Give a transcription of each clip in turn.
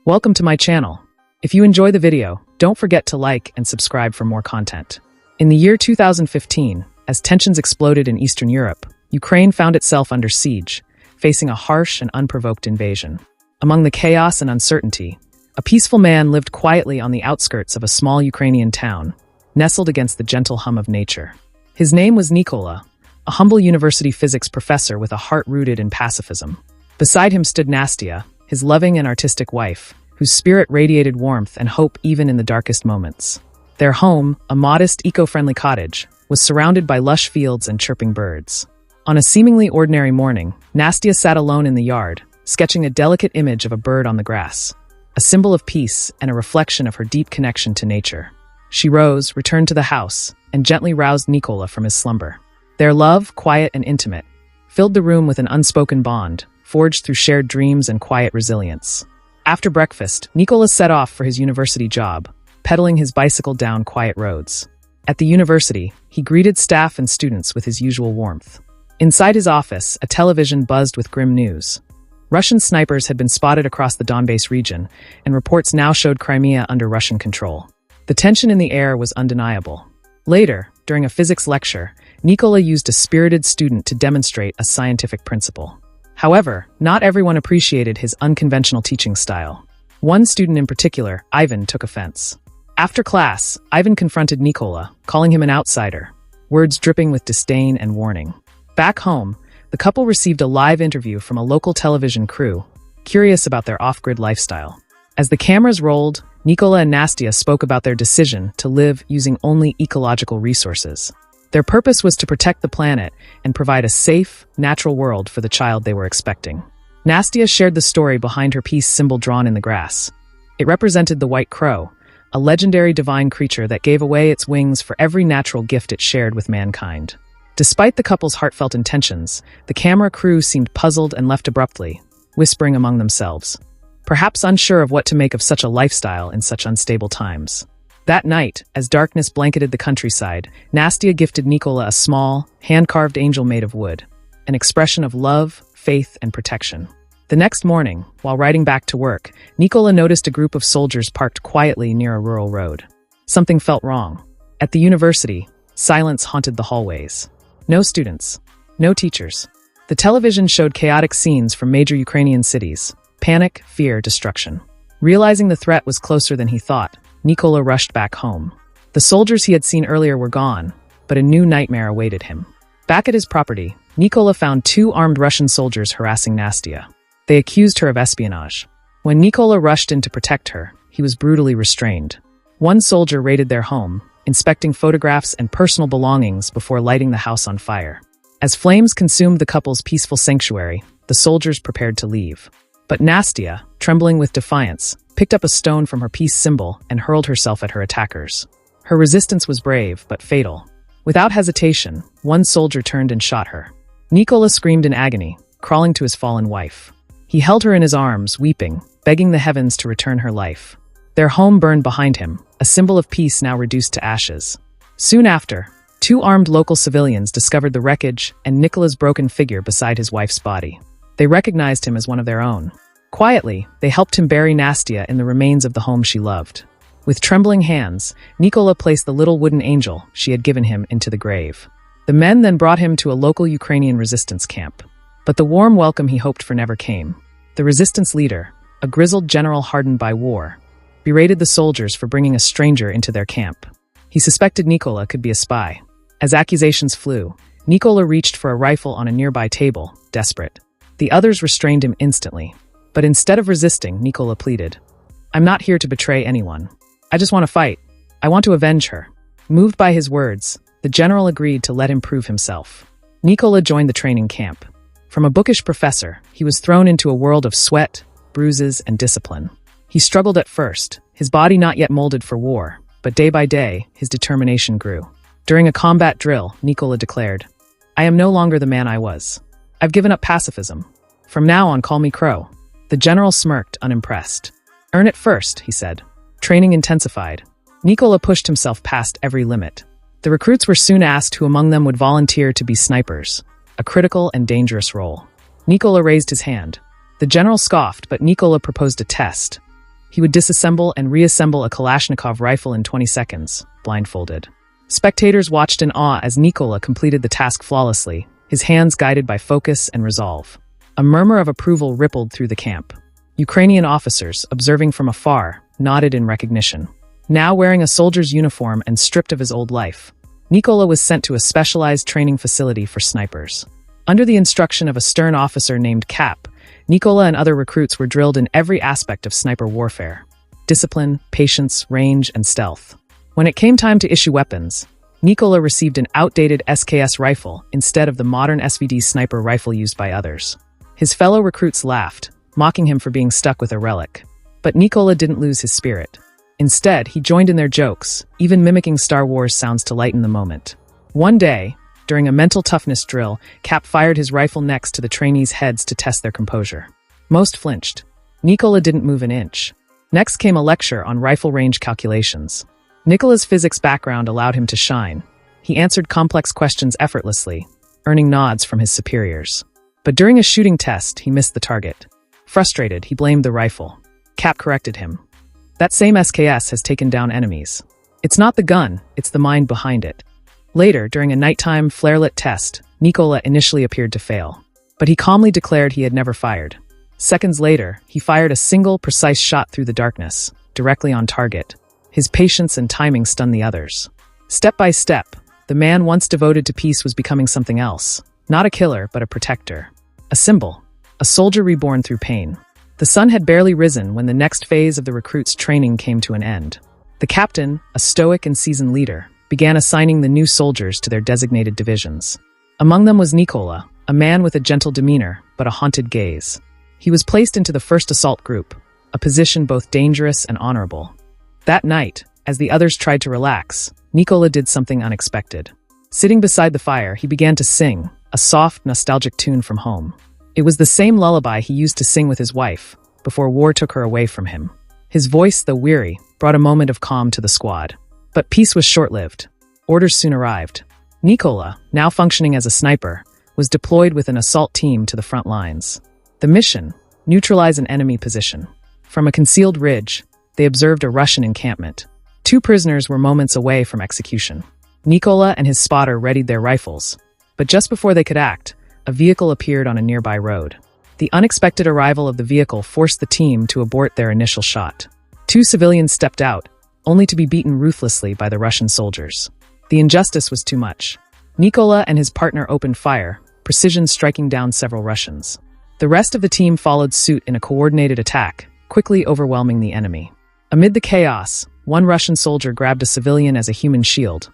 Welcome to my channel. If you enjoy the video, don't forget to like and subscribe for more content. In the year 2015, as tensions exploded in Eastern Europe, Ukraine found itself under siege, facing a harsh and unprovoked invasion. Among the chaos and uncertainty, a peaceful man lived quietly on the outskirts of a small Ukrainian town, nestled against the gentle hum of nature. His name was Nikola, a humble university physics professor with a heart rooted in pacifism. Beside him stood Nastia, his loving and artistic wife, whose spirit radiated warmth and hope even in the darkest moments. Their home, a modest, eco-friendly cottage, was surrounded by lush fields and chirping birds. On a seemingly ordinary morning, Nastia sat alone in the yard, sketching a delicate image of a bird on the grass, a symbol of peace and a reflection of her deep connection to nature. She rose, returned to the house, and gently roused Nikola from his slumber. Their love, quiet and intimate, filled the room with an unspoken bond, forged through shared dreams and quiet resilience. After breakfast, Nikola set off for his university job, pedaling his bicycle down quiet roads. At the university, he greeted staff and students with his usual warmth. Inside his office, a television buzzed with grim news. Russian snipers had been spotted across the Donbass region, and reports now showed Crimea under Russian control. The tension in the air was undeniable. Later, during a physics lecture, Nikola used a spirited student to demonstrate a scientific principle. However, not everyone appreciated his unconventional teaching style. One student in particular, Ivan, took offense. After class, Ivan confronted Nikola, calling him an outsider, words dripping with disdain and warning. Back home, the couple received a live interview from a local television crew, curious about their off-grid lifestyle. As the cameras rolled, Nikola and Nastia spoke about their decision to live using only ecological resources. Their purpose was to protect the planet and provide a safe, natural world for the child they were expecting. Nastia shared the story behind her peace symbol drawn in the grass. It represented the white crow, a legendary divine creature that gave away its wings for every natural gift it shared with mankind. Despite the couple's heartfelt intentions, the camera crew seemed puzzled and left abruptly, whispering among themselves, perhaps unsure of what to make of such a lifestyle in such unstable times. That night, as darkness blanketed the countryside, Nastia gifted Nikola a small, hand-carved angel made of wood, an expression of love, faith, and protection. The next morning, while riding back to work, Nikola noticed a group of soldiers parked quietly near a rural road. Something felt wrong. At the university, silence haunted the hallways. No students. No teachers. The television showed chaotic scenes from major Ukrainian cities. Panic, fear, destruction. Realizing the threat was closer than he thought, Nikola rushed back home. The soldiers he had seen earlier were gone, but a new nightmare awaited him. Back at his property, Nikola found two armed Russian soldiers harassing Nastia. They accused her of espionage. When Nikola rushed in to protect her, he was brutally restrained. One soldier raided their home, inspecting photographs and personal belongings before lighting the house on fire. As flames consumed the couple's peaceful sanctuary, the soldiers prepared to leave. But Nastia, trembling with defiance, picked up a stone from her peace symbol and hurled herself at her attackers. Her resistance was brave, but fatal. Without hesitation, one soldier turned and shot her. Nikola screamed in agony, crawling to his fallen wife. He held her in his arms, weeping, begging the heavens to return her life. Their home burned behind him, a symbol of peace now reduced to ashes. Soon after, two armed local civilians discovered the wreckage and Nikola's broken figure beside his wife's body. They recognized him as one of their own. Quietly, they helped him bury Nastia in the remains of the home she loved. With trembling hands, Nikola placed the little wooden angel she had given him into the grave. The men then brought him to a local Ukrainian resistance camp. But the warm welcome he hoped for never came. The resistance leader, a grizzled general hardened by war, berated the soldiers for bringing a stranger into their camp. He suspected Nikola could be a spy. As accusations flew, Nikola reached for a rifle on a nearby table, desperate. The others restrained him instantly. But instead of resisting, Nikola pleaded, "I'm not here to betray anyone. I just want to fight. I want to avenge her." Moved by his words, the general agreed to let him prove himself. Nikola joined the training camp. From a bookish professor, he was thrown into a world of sweat, bruises, and discipline. He struggled at first, his body not yet molded for war, but day by day, his determination grew. During a combat drill, Nikola declared, "I am no longer the man I was. I've given up pacifism. From now on, call me Crow." The general smirked, unimpressed. "Earn it first," he said. Training intensified. Nikola pushed himself past every limit. The recruits were soon asked who among them would volunteer to be snipers, a critical and dangerous role. Nikola raised his hand. The general scoffed, but Nikola proposed a test. He would disassemble and reassemble a Kalashnikov rifle in 20 seconds, blindfolded. Spectators watched in awe as Nikola completed the task flawlessly, his hands guided by focus and resolve. A murmur of approval rippled through the camp. Ukrainian officers, observing from afar, nodded in recognition. Now wearing a soldier's uniform and stripped of his old life, Nikola was sent to a specialized training facility for snipers. Under the instruction of a stern officer named Cap, Nikola and other recruits were drilled in every aspect of sniper warfare: discipline, patience, range, and stealth. When it came time to issue weapons, Nikola received an outdated SKS rifle instead of the modern SVD sniper rifle used by others. His fellow recruits laughed, mocking him for being stuck with a relic. But Nikola didn't lose his spirit. Instead, he joined in their jokes, even mimicking Star Wars sounds to lighten the moment. One day, during a mental toughness drill, Cap fired his rifle next to the trainees' heads to test their composure. Most flinched. Nikola didn't move an inch. Next came a lecture on rifle range calculations. Nikola's physics background allowed him to shine. He answered complex questions effortlessly, earning nods from his superiors. But during a shooting test, he missed the target. Frustrated, he blamed the rifle. Cap corrected him. That same SKS has taken down enemies. It's not the gun, it's the mind behind it. Later, during a nighttime flare-lit test, Nikola initially appeared to fail. But he calmly declared he had never fired. Seconds later, he fired a single, precise shot through the darkness, directly on target. His patience and timing stunned the others. Step by step, the man once devoted to peace was becoming something else. Not a killer, but a protector. A symbol. A soldier reborn through pain. The sun had barely risen when the next phase of the recruits' training came to an end. The captain, a stoic and seasoned leader, began assigning the new soldiers to their designated divisions. Among them was Nikola, a man with a gentle demeanor, but a haunted gaze. He was placed into the 1st Assault Group, a position both dangerous and honorable. That night, as the others tried to relax, Nikola did something unexpected. Sitting beside the fire, he began to sing, a soft, nostalgic tune from home. It was the same lullaby he used to sing with his wife, before war took her away from him. His voice, though weary, brought a moment of calm to the squad. But peace was short-lived. Orders soon arrived. Nikola, now functioning as a sniper, was deployed with an assault team to the front lines. The mission: neutralize an enemy position. From a concealed ridge, they observed a Russian encampment. 2 prisoners were moments away from execution. Nikola and his spotter readied their rifles. But just before they could act, a vehicle appeared on a nearby road. The unexpected arrival of the vehicle forced the team to abort their initial shot. 2 civilians stepped out, only to be beaten ruthlessly by the Russian soldiers. The injustice was too much. Nikola and his partner opened fire, precision striking down several Russians. The rest of the team followed suit in a coordinated attack, quickly overwhelming the enemy. Amid the chaos, one Russian soldier grabbed a civilian as a human shield.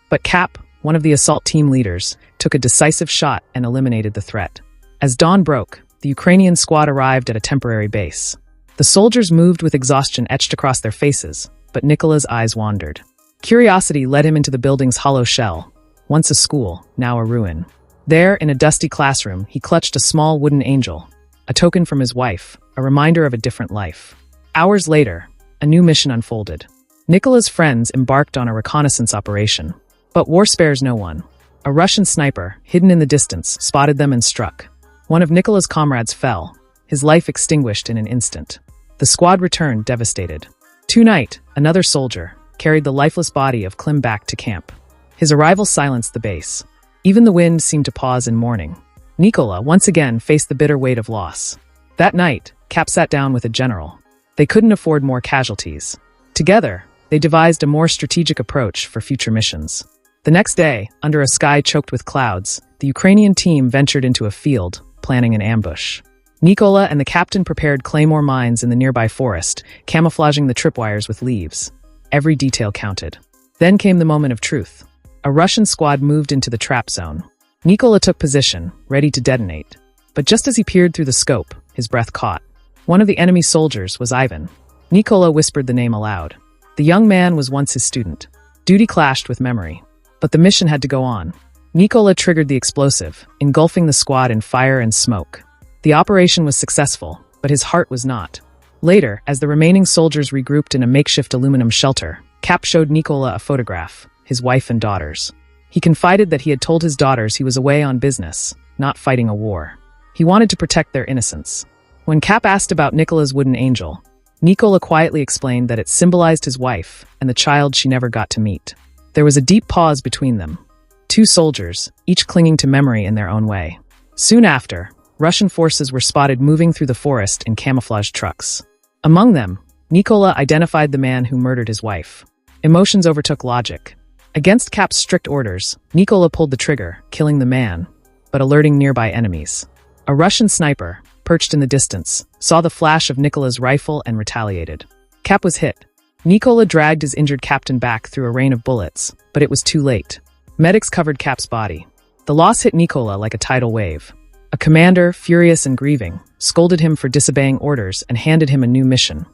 But Cap, one of the assault team leaders, took a decisive shot and eliminated the threat. As dawn broke, the Ukrainian squad arrived at a temporary base. The soldiers moved with exhaustion etched across their faces, but Nikola's eyes wandered. Curiosity led him into the building's hollow shell, once a school, now a ruin. There, in a dusty classroom, he clutched a small wooden angel, a token from his wife, a reminder of a different life. Hours later, a new mission unfolded. Nikola's friends embarked on a reconnaissance operation. But war spares no one. A Russian sniper, hidden in the distance, spotted them and struck. One of Nikola's comrades fell, his life extinguished in an instant. The squad returned devastated. Tonight, another soldier carried the lifeless body of Klim back to camp. His arrival silenced the base. Even the wind seemed to pause in mourning. Nikola once again faced the bitter weight of loss. That night, Cap sat down with a general. They couldn't afford more casualties. Together, they devised a more strategic approach for future missions. The next day, under a sky choked with clouds, the Ukrainian team ventured into a field, planning an ambush. Nikola and the captain prepared claymore mines in the nearby forest, camouflaging the tripwires with leaves. Every detail counted. Then came the moment of truth. A Russian squad moved into the trap zone. Nikola took position, ready to detonate. But just as he peered through the scope, his breath caught. One of the enemy soldiers was Ivan. Nikola whispered the name aloud. The young man was once his student. Duty clashed with memory. But the mission had to go on. Nikola triggered the explosive, engulfing the squad in fire and smoke. The operation was successful, but his heart was not. Later, as the remaining soldiers regrouped in a makeshift aluminum shelter, Cap showed Nikola a photograph, his wife and daughters. He confided that he had told his daughters he was away on business, not fighting a war. He wanted to protect their innocence. When Cap asked about Nikola's wooden angel, Nicola quietly explained that it symbolized his wife and the child she never got to meet. There was a deep pause between them. Two soldiers, each clinging to memory in their own way. Soon after, Russian forces were spotted moving through the forest in camouflaged trucks. Among them, Nicola identified the man who murdered his wife. Emotions overtook logic. Against Cap's strict orders, Nicola pulled the trigger, killing the man, but alerting nearby enemies. A Russian sniper, perched in the distance, saw the flash of Nicola's rifle and retaliated. Cap was hit. Nicola dragged his injured captain back through a rain of bullets, but it was too late. Medics covered Cap's body. The loss hit Nicola like a tidal wave. A commander, furious and grieving, scolded him for disobeying orders and handed him a new mission.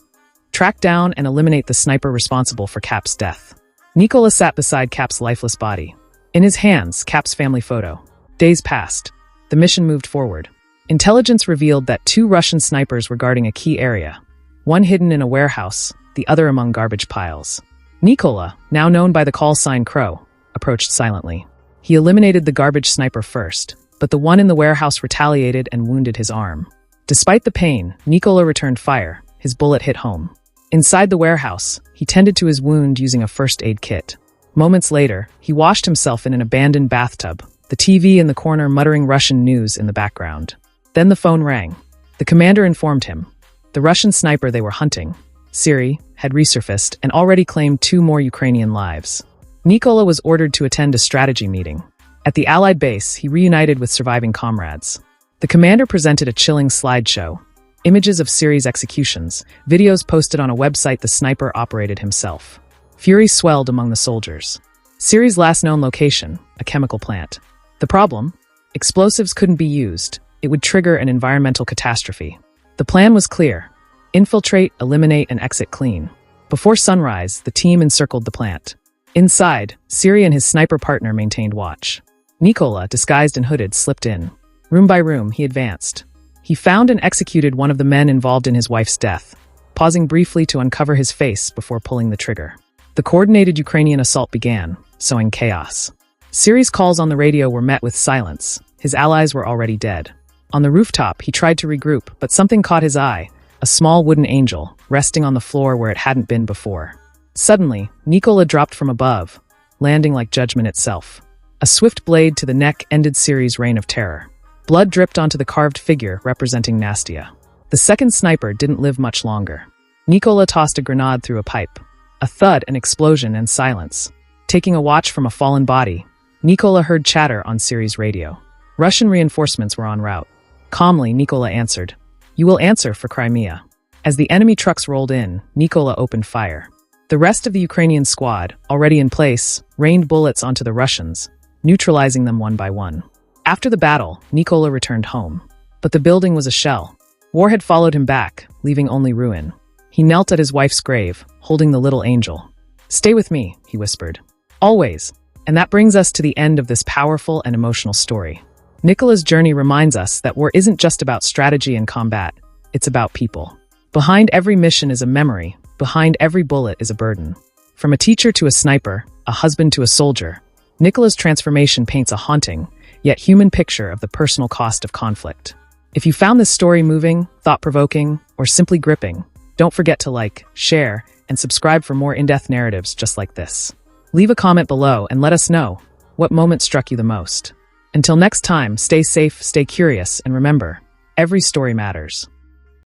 Track down and eliminate the sniper responsible for Cap's death. Nicola sat beside Cap's lifeless body. In his hands, Cap's family photo. Days passed. The mission moved forward. Intelligence revealed that two Russian snipers were guarding a key area, one hidden in a warehouse, the other among garbage piles. Nicola, now known by the call sign Crow, approached silently. He eliminated the garbage sniper first, but the one in the warehouse retaliated and wounded his arm. Despite the pain, Nicola returned fire. His bullet hit home. Inside the warehouse, he tended to his wound using a first aid kit. Moments later, he washed himself in an abandoned bathtub, the TV in the corner muttering Russian news in the background. Then the phone rang. The commander informed him. The Russian sniper they were hunting, Siri, had resurfaced and already claimed 2 more Ukrainian lives. Nicola was ordered to attend a strategy meeting. At the Allied base, he reunited with surviving comrades. The commander presented a chilling slideshow. Images of Siri's executions, videos posted on a website the sniper operated himself. Fury swelled among the soldiers. Siri's last known location, a chemical plant. The problem? Explosives couldn't be used. It would trigger an environmental catastrophe. The plan was clear. Infiltrate, eliminate, and exit clean. Before sunrise, the team encircled the plant. Inside, Siri and his sniper partner maintained watch. Nicola, disguised and hooded, slipped in. Room by room, he advanced. He found and executed one of the men involved in his wife's death, pausing briefly to uncover his face before pulling the trigger. The coordinated Ukrainian assault began, sowing chaos. Siri's calls on the radio were met with silence. His allies were already dead. On the rooftop, he tried to regroup, but something caught his eye, a small wooden angel, resting on the floor where it hadn't been before. Suddenly, Nicola dropped from above, landing like judgment itself. A swift blade to the neck ended Siri's reign of terror. Blood dripped onto the carved figure representing Nastia. The second sniper didn't live much longer. Nicola tossed a grenade through a pipe. A thud, an explosion, and silence. Taking a watch from a fallen body, Nicola heard chatter on Siri's radio. Russian reinforcements were en route. Calmly, Nicola answered, "You will answer for Crimea." As the enemy trucks rolled in, Nicola opened fire. The rest of the Ukrainian squad, already in place, rained bullets onto the Russians, neutralizing them one by one. After the battle, Nicola returned home. But the building was a shell. War had followed him back, leaving only ruin. He knelt at his wife's grave, holding the little angel. "Stay with me," he whispered. "Always." And that brings us to the end of this powerful and emotional story. Nicola's journey reminds us that war isn't just about strategy and combat, it's about people. Behind every mission is a memory, behind every bullet is a burden. From a teacher to a sniper, a husband to a soldier, Nicola's transformation paints a haunting, yet human picture of the personal cost of conflict. If you found this story moving, thought-provoking, or simply gripping, don't forget to like, share, and subscribe for more in-depth narratives just like this. Leave a comment below and let us know what moment struck you the most. Until next time, stay safe, stay curious, and remember, every story matters.